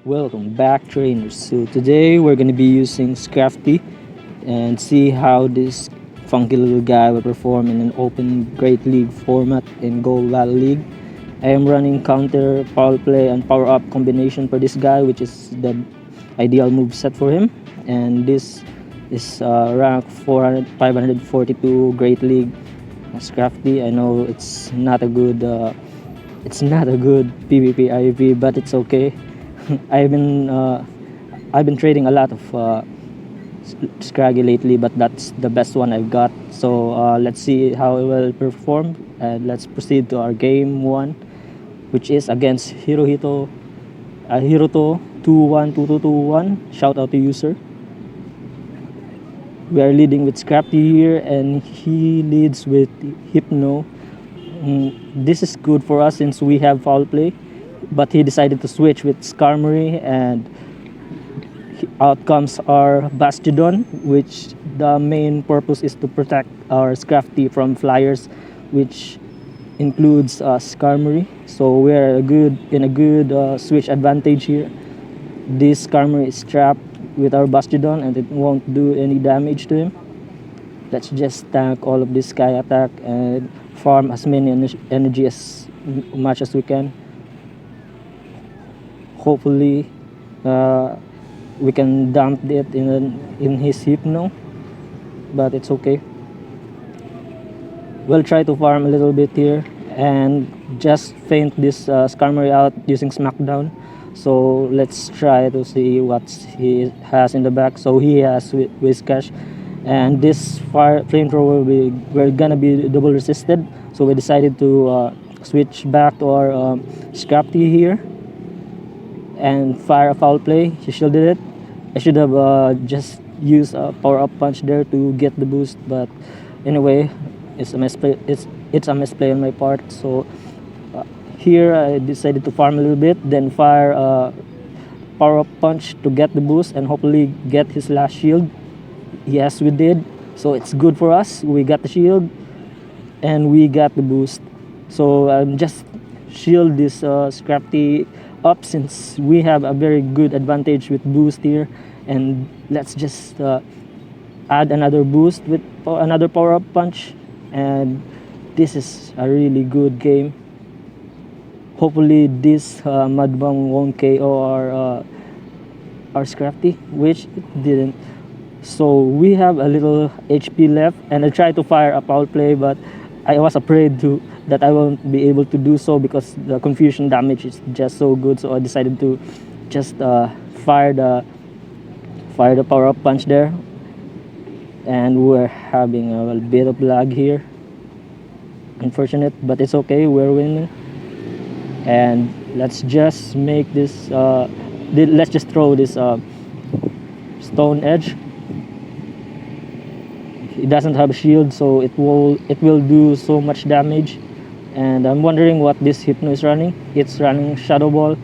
Welcome back, trainers. So today we're going to be using Scrafty and see how this funky little guy will perform in an open Great League format in Gold Battle League. I am running counter, power play, and power up combination for this guy, which is the ideal move set for him. And this is rank 542 Great League Scrafty. I know it's not a good PvP IVP, but it's okay. I've been uh, I've been trading a lot of Scraggy lately, but that's the best one I've got. So let's see how it will perform, and let's proceed to our game one, which is against Hiroto 212221. Shout out to user. We are leading with Scrafty here, and he leads with Hypno. This is good for us since we have foul play, but he decided to switch with Skarmory, and out comes our Bastidon, which the main purpose is to protect our Scrafty from flyers, which includes Skarmory. So we're in a good switch advantage here. This Skarmory is trapped with our Bastidon and it won't do any damage to him. Let's just tank all of this sky attack and farm as many energy as much as we can. Hopefully we can dump it in his Hypno, but it's okay. We'll try to farm a little bit here and just feint this Skarmory out using Smackdown. So let's try to see what he has in the back. So he has Whiscash, and this flamethrower we're gonna be double resisted. So we decided to switch back to our Scrafty here and fire a foul play. He shielded it. I should have just used a power up punch there to get the boost, but anyway, it's a misplay. It's a misplay on my part. So here I decided to farm a little bit, then fire a power up punch to get the boost and hopefully get his last shield. Yes, we did. So it's good for us. We got the shield and we got the boost. So just shield this Scrafty up since we have a very good advantage with boost here, and let's just add another boost with another power up punch, and this is a really good game. Hopefully this Mudbang won't KO our Scrafty, which it didn't. So we have a little HP left, and I tried to fire a foul play, but I was afraid that I won't be able to do so because the confusion damage is just so good. So I decided to just fire the power up punch there, and we're having a bit of lag here. Unfortunate, but it's okay. We're winning, and let's just make this. Let's just throw this Stone Edge. It doesn't have a shield, so it will do so much damage. And I'm wondering what this Hypno is running. It's running Shadow Ball,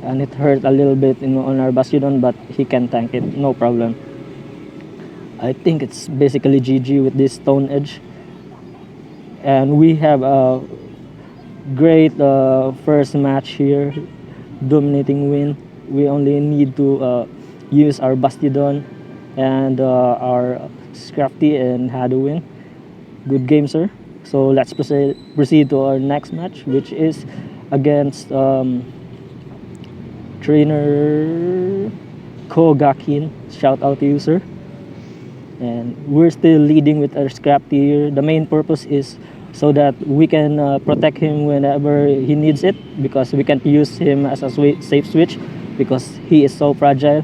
and it hurt a little bit on our Bastidon, but he can tank it, no problem. I think it's basically GG with this Stone Edge. And we have a great first match here, dominating win. We only need to use our Bastidon and our Scrafty and had a win. Good game, sir. So let's proceed to our next match, which is against trainer Kogakin. Shout out to you, sir. And we're still leading with our Scrafty here. The main purpose is so that we can protect him whenever he needs it, because we can't use him as a safe switch because he is so fragile.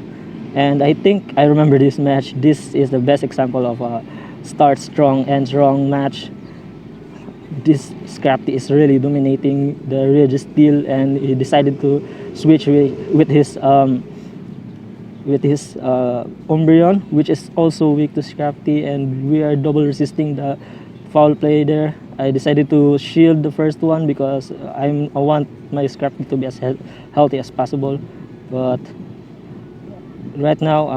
And I think I remember this match. This is the best example of a start strong, end strong match. This Scrafty is really dominating the Registeel, and he decided to switch with his Umbreon, which is also weak to Scrafty, and we are double resisting the foul play there. I decided to shield the first one because I want my Scrafty to be as healthy as possible, but right now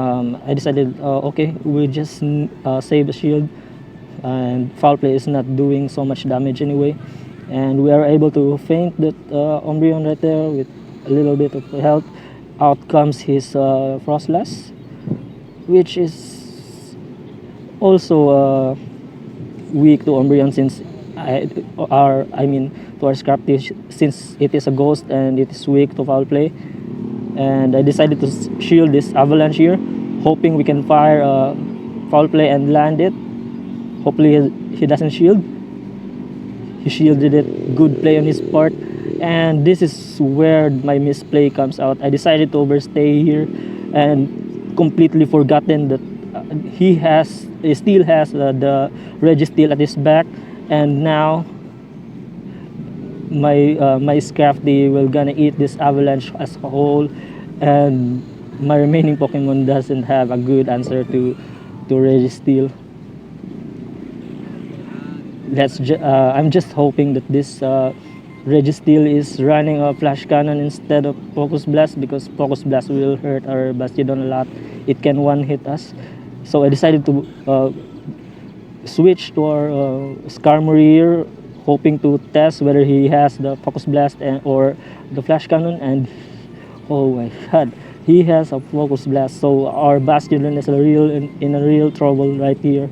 I decided okay, we just save the shield, and foul play is not doing so much damage anyway, and we are able to feint that Umbreon right there with a little bit of health, out comes his Frostlass, which is also weak to Umbreon since I mean to our Scrafty, since it is a ghost and it is weak to foul play. And I decided to shield this avalanche here, hoping we can fire foul play and land it. Hopefully he doesn't shield. He shielded it. Good play on his part. And this is where my misplay comes out. I decided to overstay here and completely forgotten that he still has the Registeel at his back, and now my Scrafty will gonna eat this avalanche as a whole, and my remaining Pokemon doesn't have a good answer to Registeel. I'm just hoping that this Registeel is running a Flash Cannon instead of Focus Blast, because Focus Blast will hurt our Bastiodon a lot. It can one-hit us. So I decided to switch to our Skarmory here, hoping to test whether he has the Focus Blast or the Flash Cannon, and oh my god, he has a Focus Blast. So our Bastiodon is in a real trouble right here.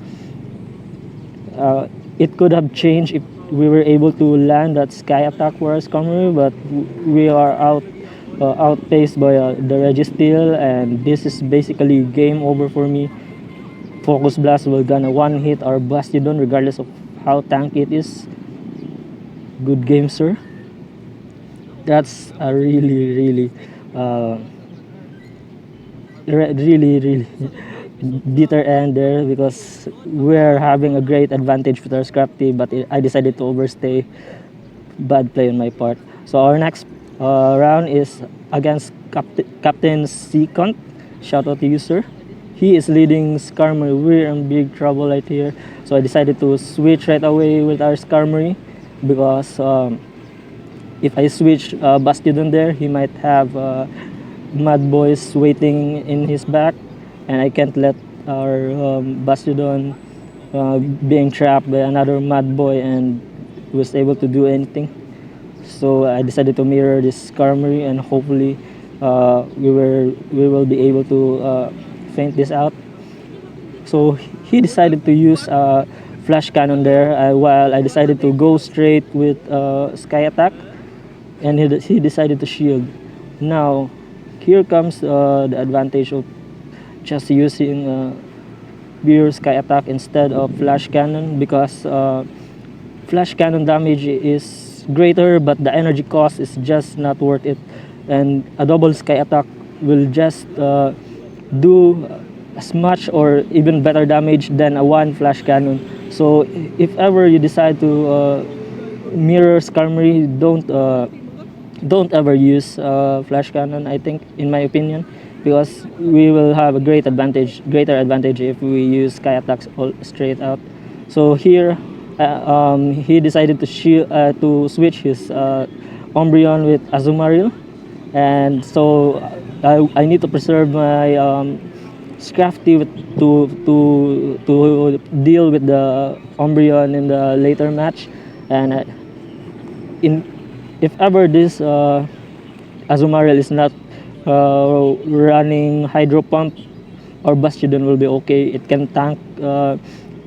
It could have changed if we were able to land that Sky Attack for our Skarmory, but we are outpaced by the Registeel, and this is basically game over for me. Focus Blast will gonna one hit our Bastiodon regardless of how tanky it is. Good game, sir. That's a really really bitter end there, because we're having a great advantage with our Scrafty, but I decided to overstay. Bad play on my part. So our next round is against Captain Seacont. Shout out to you, sir. He is leading Skarmory. We're in big trouble right here. So I decided to switch right away with our Skarmory, because if I switch Bastiodon there, he might have Mad Boys waiting in his back, and I can't let our Bastiodon being trapped by another Mad Boy and was able to do anything. So I decided to mirror this Skarmory, and hopefully we will be able to feint this out. So he decided to use Flash Cannon there, while I decided to go straight with Sky Attack, and he decided to shield. Now here comes the advantage of just using pure Sky Attack instead of Flash Cannon, because Flash Cannon damage is greater, but the energy cost is just not worth it, and a double Sky Attack will just do as much or even better damage than a one Flash Cannon. So if ever you decide to mirror Skarmory, don't ever use Flash Cannon, I think, in my opinion, because we will have a greater advantage if we use Sky Attacks all straight out. So here he decided to switch his Umbreon with Azumarill, and so I need to preserve my Scrafty to deal with the Umbreon in the later match. And if ever this Azumarill is not running Hydro Pump, our Bastiodon will be okay. It can tank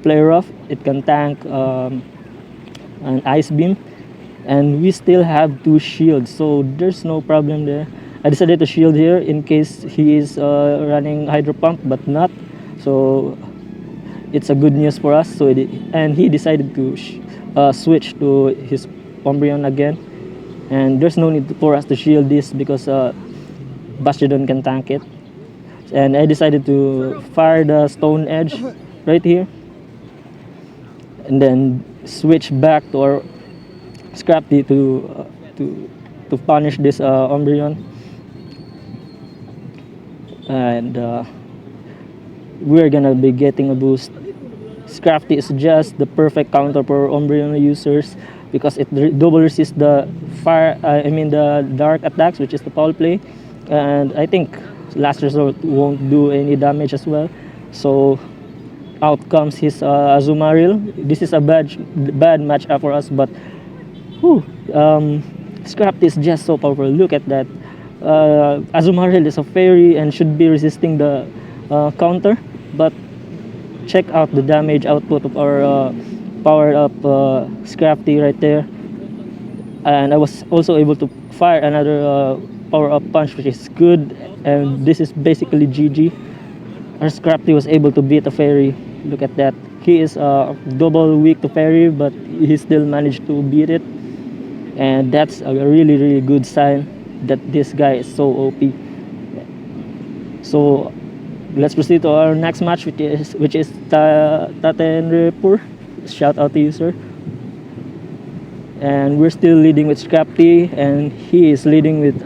Play Rough, it can tank an Ice Beam, and we still have 2 shields, so there's no problem there. I decided to shield here in case he is running Hydro Pump, but not. So it's a good news for us. So and he decided to switch to his Umbreon again, and there's no need for us to shield this because Bastiodon can tank it. And I decided to fire the Stone Edge right here, and then switch back to our Scrafty to punish this Umbreon. And we're gonna be getting a boost. Scrafty is just the perfect counter for Umbreon users because it double resists the the dark attacks, which is the foul play, and I think Last Resort won't do any damage as well. So out comes his Azumarill. This is a bad matchup for us, but Scrafty is just so powerful. Look at that. Azumarill is a fairy and should be resisting the counter, but check out the damage output of our powered up Scrafty right there. And I was also able to fire another power up punch, which is good, and this is basically GG. Our Scrafty was able to beat a fairy. Look at that. He is double weak to fairy, but he still managed to beat it, and that's a really good sign that this guy is so OP. So let's proceed to our next match, which is Tatenrepur. Shout out to you, sir. And we're still leading with Scrafty, and he is leading with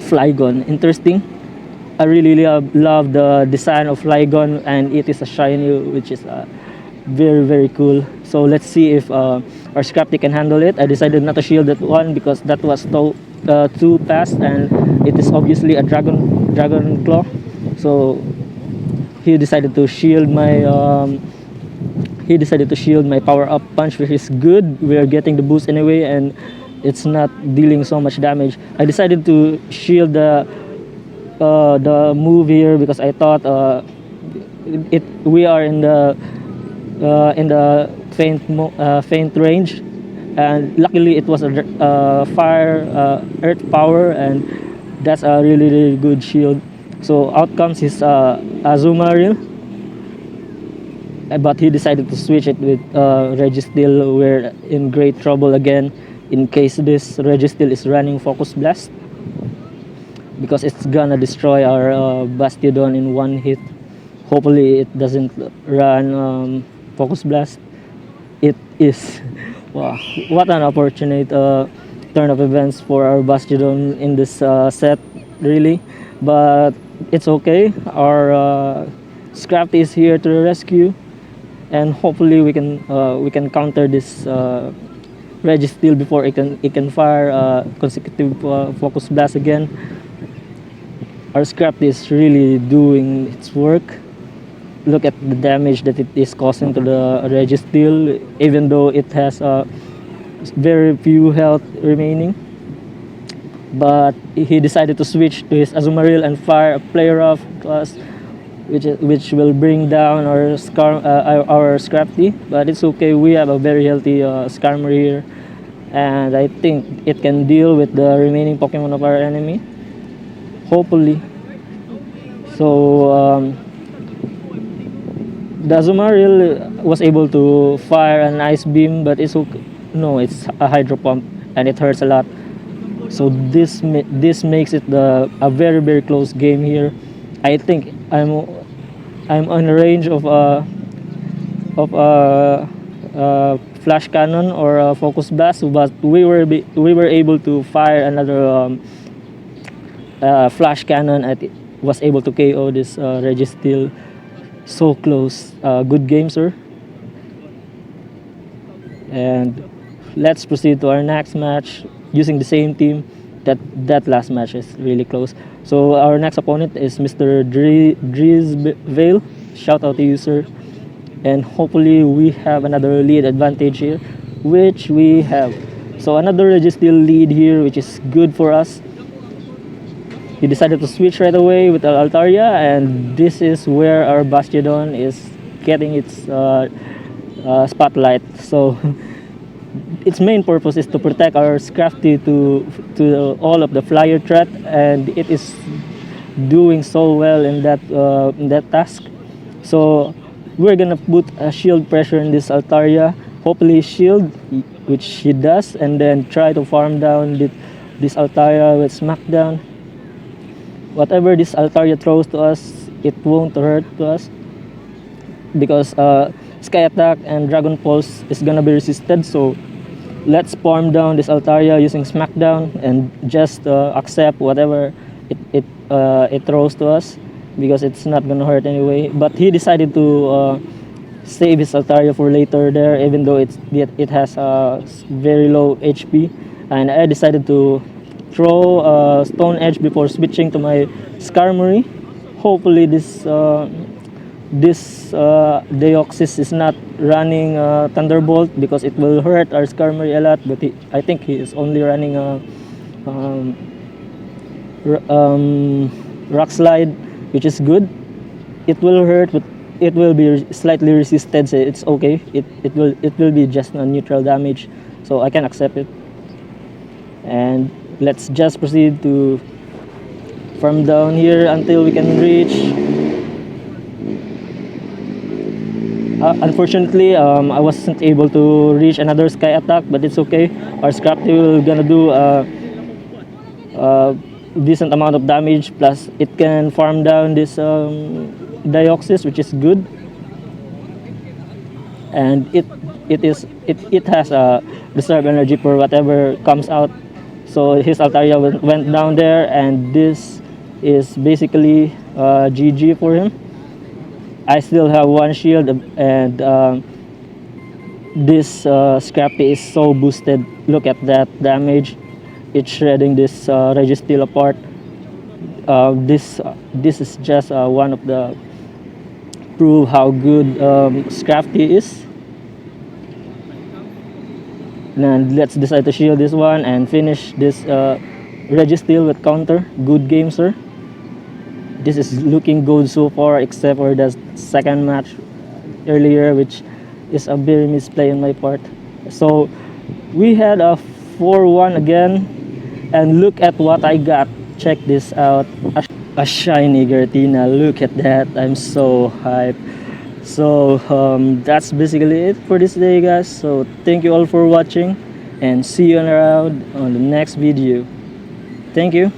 Flygon. Interesting. I really love the design of Flygon, and it is a shiny, which is very cool. So let's see if our Scrafty can handle it. I decided not to shield that one because that was too fast, and it is obviously a dragon claw. So he decided to shield my power up punch, which is good. We are getting the boost anyway, and it's not dealing so much damage. I decided to shield the move here because I thought we are in the faint range, and luckily it was a fire earth power, and that's a really good shield. So out comes his Azumarill, but he decided to switch it with Registeel. We're in great trouble again in case this Registeel is running Focus Blast, because it's gonna destroy our Bastiodon in one hit. Hopefully it doesn't run Focus Blast. It is. Wow, what an opportunate turn of events for our Bastiodon in this set, really. But it's okay. Our Scrafty is here to the rescue, and hopefully we can counter this Registeel before it can fire consecutive Focus Blast again. Our Scrafty is really doing its work. Look at the damage that it is causing to the Registeel, even though it has very few health remaining. But he decided to switch to his Azumarill and fire a Play Rough to us, which will bring down our Scrafty. But it's okay, we have a very healthy Skarmory here, and I think it can deal with the remaining Pokemon of our enemy, hopefully. So the Azumarill was able to fire an Ice Beam, but it's okay. No, it's a Hydro Pump, and it hurts a lot. So this makes it a very close game here. I think I'm on a range of Flash Cannon or Focus Blast, but we were able to fire another Flash Cannon, and it was able to KO this Registeel. So close. Good game, sir. And let's proceed to our next match using the same team. That last match is really close. So our next opponent is Mr. Drizvale. Shout out to you, sir. And hopefully we have another lead advantage here, which we have. So another Registeel lead here, which is good for us. He decided to switch right away with Altaria, and this is where our Bastiodon is getting its spotlight. So its main purpose is to protect our Scrafty to all of the flyer threat, and it is doing so well in that task. So we're gonna put a shield pressure in this Altaria, hopefully shield, which she does, and then try to farm down this Altaria with Smackdown. Whatever this Altaria throws to us, it won't hurt to us, because Sky Attack and Dragon Pulse is gonna be resisted. So let's farm down this Altaria using Smackdown and just accept whatever it throws to us, because it's not gonna hurt anyway. But he decided to save his Altaria for later there, even though it has very low HP, and I decided to throw Stone Edge before switching to my Skarmory. Hopefully this Deoxys is not running Thunderbolt, because it will hurt our Skarmory a lot. But I think he is only running rock slide, which is good. It will hurt, but it will be slightly resisted, so it's okay. It will be just a neutral damage, so I can accept it. And let's just proceed to farm down here until we can reach. Unfortunately, I wasn't able to reach another sky attack, but it's okay. Our Scrafty will gonna do a decent amount of damage, plus it can farm down this Dioxys, which is good. And it has a reserve energy for whatever comes out. So his Altaria went down there, and this is basically GG for him. I still have one shield, and this Scrafty is so boosted. Look at that damage. It's shredding this Registeel apart. This is just one of the prove how good Scrafty is. And let's decide to shield this one and finish this Registeel with counter. Good game, sir. This is looking good so far, except for the second match earlier, which is a very misplay on my part. So we had a 4-1 again, and look at what I got. Check this out. A shiny Giratina. Look at that. I'm so hyped. So that's basically it for this day, guys. So thank you all for watching, and see you around on the next video. Thank you.